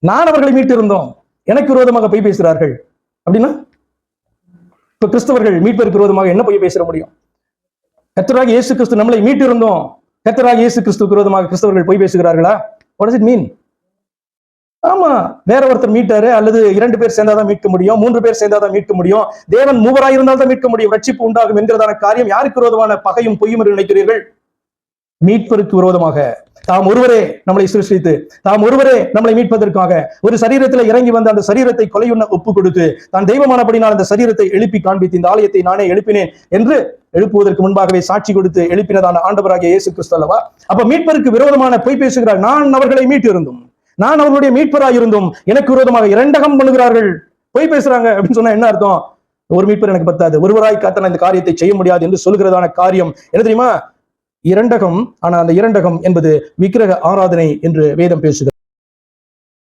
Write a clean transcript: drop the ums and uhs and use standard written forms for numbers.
நான் அவர்களை மீட்டு இருந்தோம், எனக்கு விரோதமாக பொய் பேசுகிறார்கள் அப்படின்னா இப்ப கிறிஸ்தவர்கள் மீட்பதற்கு விரோதமாக என்ன பொய் பேச முடியும்? கர்த்தராகிய இயேசு கிறிஸ்து நம்மளை மீட்டு இருந்தோம், கர்த்தராகிய இயேசு கிறிஸ்துவுக்கு விரோதமாக கிறிஸ்தவர்கள் பொய் பேசுகிறார்களா? What does it mean? ஆமா, வேற ஒருத்தர் மீட்டாரு, அல்லது 2 பேர் சேர்ந்தாதான் மீட்க முடியும், 3 பேர் சேர்ந்தாதான் மீட்க முடியும், தேவன் 3 இருந்தால் தான் மீட்க முடியும், ரட்சிப்பு உண்டாகும் என்கிறதான காரியம் யாருக்கு விரோதமான பகையும் பொய்யும் என்று நினைக்கிறீர்கள்? மீட்பதற்கு விரோதமாக. தாம் ஒருவரே நம்மளை சிருஷ்டித்து, தாம் ஒருவரே நம்மளை மீட்பதற்காக ஒரு சரீரத்தில் இறங்கி வந்த அந்த சரீரத்தை கொலையுண்ண ஒப்பு கொடுத்து, தான் தெய்வமானபடினால் அந்த சரீரத்தை எழுப்பி காண்பித்து, இந்த ஆலயத்தை நானே எழுப்பினேன் என்று எழுப்புவதற்கு முன்பாகவே சாட்சி கொடுத்து எழுப்பினதான ஆண்டவராகிய இயேசு கிறிஸ்து அல்லவா? அப்ப மீட்பதற்கு விரோதமான பொய் பேசுகிறார். நான் அவர்களை மீட்டு இருந்தும், நான் அவர்களுடைய மீட்பராக இருந்தும் எனக்கு விரோதமாக இரண்டகம் பண்ணுகிறார்கள், பொய் பேசுறாங்க அப்படின்னு சொன்னா என்ன அர்த்தம்? ஒரு மீட்பர் எனக்கு பத்தாது, ஒருவராய் காத்த இந்த காரியத்தை செய்ய முடியாது என்று சொல்கிறதான காரியம் என்ன தெரியுமா? இரண்டகம். ஆனா அந்த இரண்டகம் என்பது விக்கிரக ஆராதனை என்று வேதம் பேசுகிறது.